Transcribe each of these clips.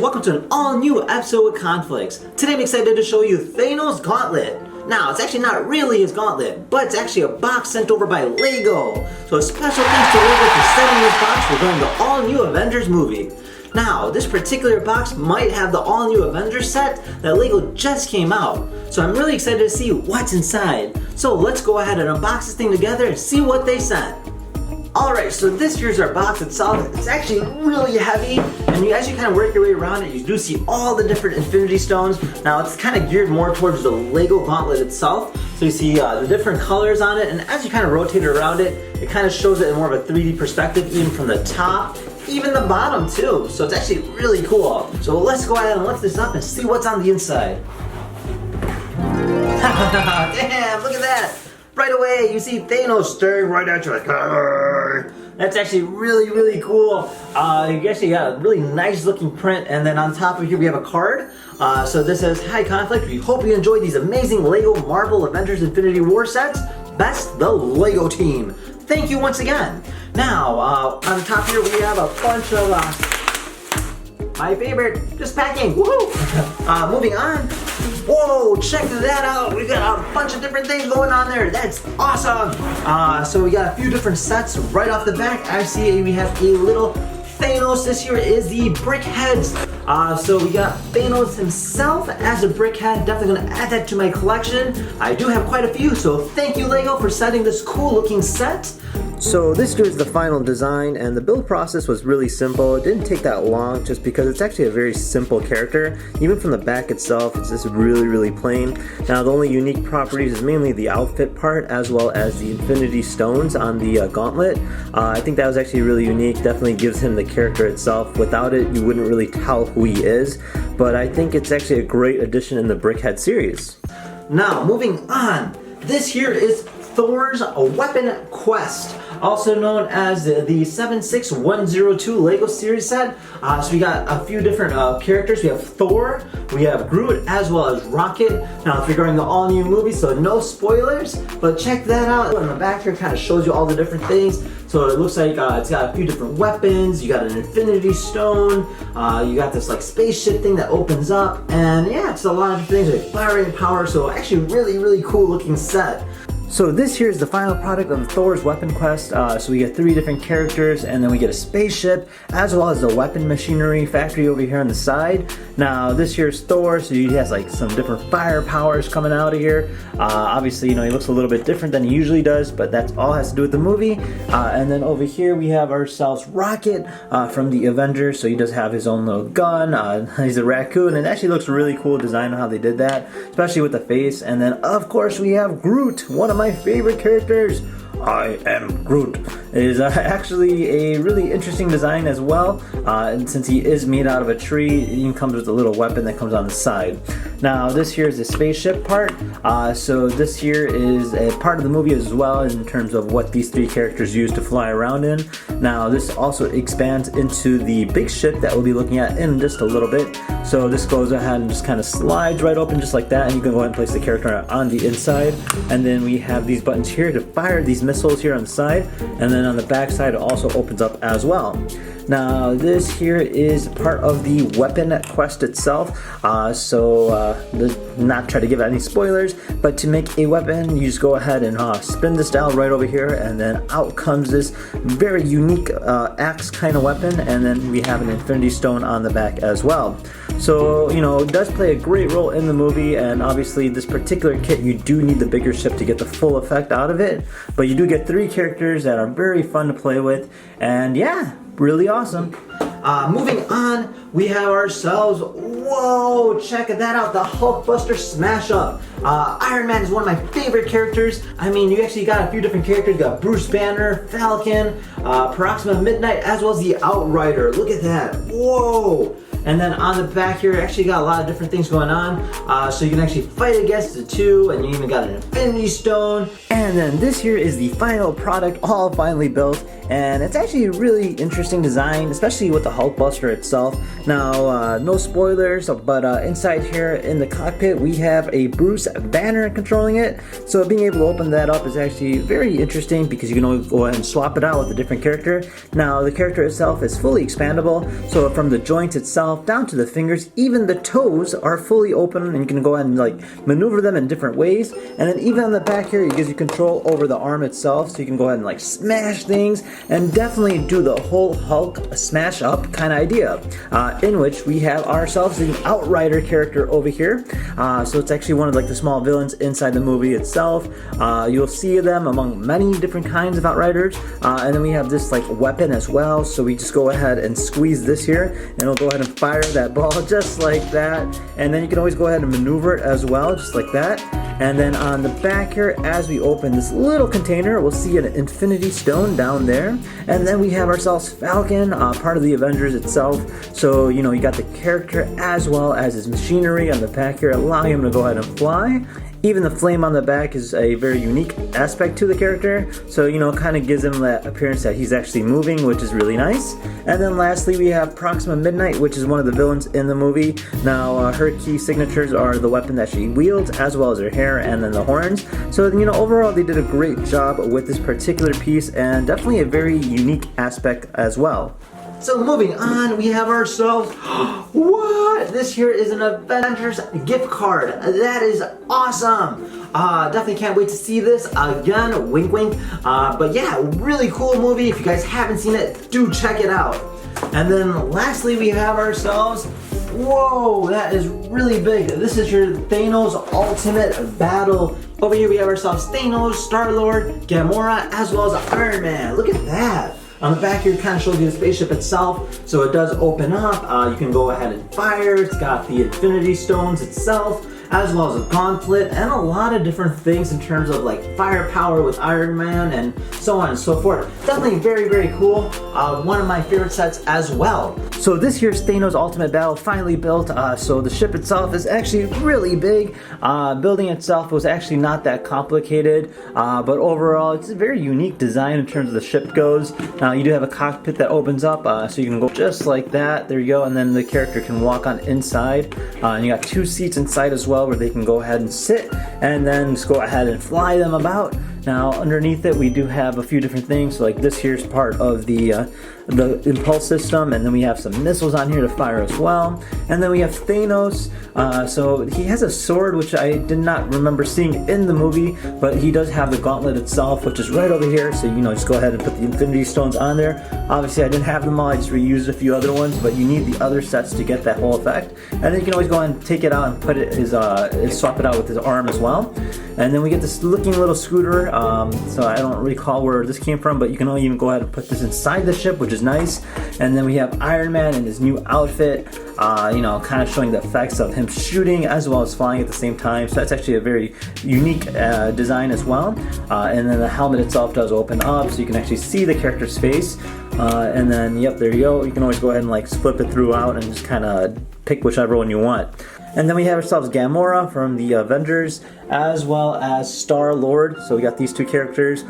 welcome to an all-new episode with Conflicts. Today I'm excited to show you Thanos' Gauntlet. Now, it's actually not really his gauntlet, but it's actually a box sent over by LEGO. So a special thanks to LEGO for sending this box regarding the all-new Avengers movie. Now, this particular box might have the all-new Avengers set that LEGO just came out. So I'm really excited to see what's inside. So let's go ahead and unbox this thing together and see what they sent. Alright, so this here's our box itself. It's actually really heavy, and as you kind of work your way around it, you do see all the different Infinity Stones. Now, it's kind of geared more towards the LEGO Gauntlet itself. So you see the different colors on it, and as you kind of rotate it around it, it kind of shows it in more of a 3D perspective, even from the top, even the bottom too. So it's actually really cool. So let's go ahead and lift this up and see what's on the inside. Damn, look at that! Right away, you see Thanos staring right at you like, argh. That's actually really cool. You actually got a really nice looking print, and then on top of here we have a card. So this says, "Hi Conflict, we hope you enjoyed these amazing LEGO Marvel Avengers Infinity War sets. Best, the LEGO team. Thank you once again." Now, on top here we have a bunch of my favorite, just packing. Woohoo! Moving on. Whoa, check that out. We got a bunch of different things going on there. That's awesome. So we got a few different sets right off the back. I see we have a little Thanos. This here is the Brickheads. So we got Thanos himself as a Brickhead. Definitely gonna add that to my collection. I do have quite a few, so thank you LEGO for sending this cool looking set. So this here is the final design, and the build process was really simple. It didn't take that long just because it's actually a very simple character. Even from the back itself, it's just really plain. Now the only unique properties is mainly the outfit part as well as the Infinity Stones on the gauntlet. I think that was actually really unique. Definitely gives him the character itself. Without it, you wouldn't really tell who he is. But I think it's actually a great addition in the Brickhead series. Now moving on, this here is Thors Weapon Quest, also known as the 76102 LEGO series set. So we got a few different characters. We have Thor, we have Groot, as well as Rocket. Now it's regarding the all-new movie, so no spoilers, but check that out. On the back here, kind of shows you all the different things. So it looks like it's got a few different weapons. You got an Infinity Stone. You got this like spaceship thing that opens up, and yeah, it's a lot of different things like firing power. So actually, really cool looking set. So this here is the final product of Thor's Weapon Quest. So we get 3 different characters, and then we get a spaceship, as well as the weapon machinery factory over here on the side. Now this here is Thor, so he has like some different fire powers coming out of here. Obviously, you know, he looks a little bit different than he usually does, but that's all has to do with the movie. And then over here we have ourselves Rocket from the Avengers. So he does have his own little gun. He's a raccoon, and it actually looks really cool design on how they did that, especially with the face. And then of course we have Groot, one of my favorite characters. I am Groot. It is actually a really interesting design as well, and since he is made out of a tree, it even comes with a little weapon that comes on the side. Now this here is the spaceship part, so this here is a part of the movie as well in terms of what these 3 characters use to fly around in. Now this also expands into the big ship that we'll be looking at in just a little bit. So this goes ahead and just kind of slides right open just like that, and you can go ahead and place the character on the inside. And then we have these buttons here to fire these missiles here on the side, and then on the back side it also opens up as well. Now this here is part of the weapon quest itself, not try to give out any spoilers, but to make a weapon you just go ahead and spin this dial right over here, and then out comes this very unique axe kind of weapon, and then we have an Infinity Stone on the back as well. So, you know, it does play a great role in the movie, and obviously this particular kit you do need the bigger ship to get the full effect out of it, but you do get 3 characters that are very fun to play with, and yeah, really awesome. Moving on, we have ourselves, whoa, check that out, the Hulkbuster Smash Up. Iron Man is one of my favorite characters. I mean, you actually got a few different characters. You got Bruce Banner, Falcon, Proxima Midnight, as well as the Outrider. Look at that, whoa. And then on the back here, actually got a lot of different things going on. So you can actually fight against the 2, and you even got an Infinity Stone. And then this here is the final product, all finally built. and it's actually a really interesting design, especially with the Hulkbuster itself. Now, no spoilers, but inside here in the cockpit we have a Bruce Banner controlling it. So being able to open that up is actually very interesting because you can always go ahead and swap it out with a different character. Now, the character itself is fully expandable, so from the joints itself down to the fingers, even the toes are fully open, and you can go ahead and like maneuver them in different ways. And then even on the back here, it gives you control over the arm itself, so you can go ahead and like smash things and definitely do the whole Hulk smash up kind of idea, in which we have ourselves the Outrider character over here. So it's actually one of like the small villains inside the movie itself. You'll see them among many different kinds of Outriders, and then we have this like weapon as well. So we just go ahead and squeeze this here, and it'll go ahead and fire that ball just like that. And then you can always go ahead and maneuver it as well, just like that. And then on the back here, as we open this little container, we'll see an Infinity Stone down there. And then we have ourselves Falcon, part of the Avengers itself. So, you know, you got the character as well as his machinery on the back here, allowing him to go ahead and fly. Even the flame on the back is a very unique aspect to the character, so you know, it kind of gives him that appearance that he's actually moving, which is really nice. And then lastly, we have Proxima Midnight, which is one of the villains in the movie. Now, her key signatures are the weapon that she wields, as well as her hair and then the horns. So, you know, overall, they did a great job with this particular piece, and definitely a very unique aspect as well. So moving on, we have ourselves, what? This here is an Avengers gift card. That is awesome. Definitely can't wait to see this again, wink wink. But yeah, really cool movie. If you guys haven't seen it, do check it out. And then lastly, we have ourselves, whoa, that is really big. This is your Thanos Ultimate Battle. Over here we have ourselves Thanos, Star-Lord, Gamora, as well as Iron Man. Look at that. On the back here, it kind of shows you the spaceship itself, so it does open up. You can go ahead and fire. It's got the Infinity Stones itself, as well as a Gauntlet, and a lot of different things in terms of like firepower with Iron Man and so on and so forth. Definitely very, very cool. One of my favorite sets as well. So this here's Thanos Ultimate Battle finally built. So the ship itself is actually really big. Building itself was actually not that complicated, but overall it's a very unique design in terms of the ship goes. Now you do have a cockpit that opens up, so you can go just like that. There you go, and then the character can walk on inside. And you got 2 seats inside as well, where they can go ahead and sit and then just go ahead and fly them about. Now underneath it we do have a few different things, so like this here's part of the impulse system, and then we have some missiles on here to fire as well. And then we have Thanos, so he has a sword which I did not remember seeing in the movie, but he does have the Gauntlet itself, which is right over here. So you know, just go ahead and put the Infinity Stones on there. Obviously I didn't have them all, I just reused a few other ones, but you need the other sets to get that whole effect. And then you can always go ahead and take it out and put it swap it out with his arm as well. And then we get this looking little scooter. So I don't recall where this came from, but you can even go ahead and put this inside the ship, which is nice. And then we have Iron Man in his new outfit, you know, kind of showing the effects of him shooting as well as flying at the same time. So that's actually a very unique design as well. And then the helmet itself does open up, so you can actually see the character's face. And then, yep, there you go. You can always go ahead and like flip it throughout and just kind of pick whichever one you want. And then we have ourselves Gamora from the Avengers, as well as Star-Lord. So we got these 2 characters.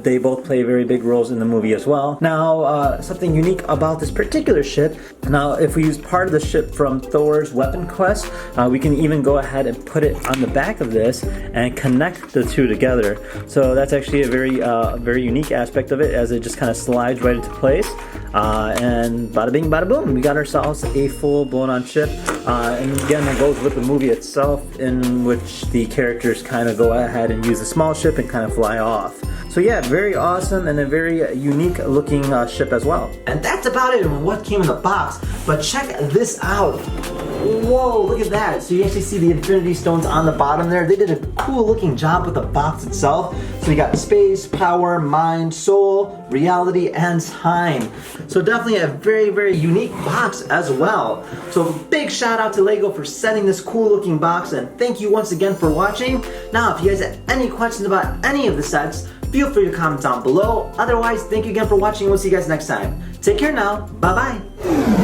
They both play very big roles in the movie as well. Now, something unique about this particular ship. Now, if we use part of the ship from Thor's Weapon Quest, we can even go ahead and put it on the back of this and connect the 2 together. So that's actually a very unique aspect of it, as it just kind of slides right into place. And bada bing, bada boom, we got ourselves a full blown on ship. And again, it goes with the movie itself, in which the characters kind of go ahead and use the small ship and kind of fly off. So yeah, very awesome and a very unique looking ship as well. And that's about it on what came in the box. But check this out. Whoa, look at that. So you actually see the Infinity Stones on the bottom there. They did a cool looking job with the box itself. So you got space, power, mind, soul, reality, and time. So definitely a very, very unique box as well. So big shout out to LEGO for sending this cool looking box, and thank you once again for watching. Now, if you guys have any questions about any of the sets, feel free to comment down below. Otherwise, thank you again for watching. We'll see you guys next time. Take care now. Bye-bye.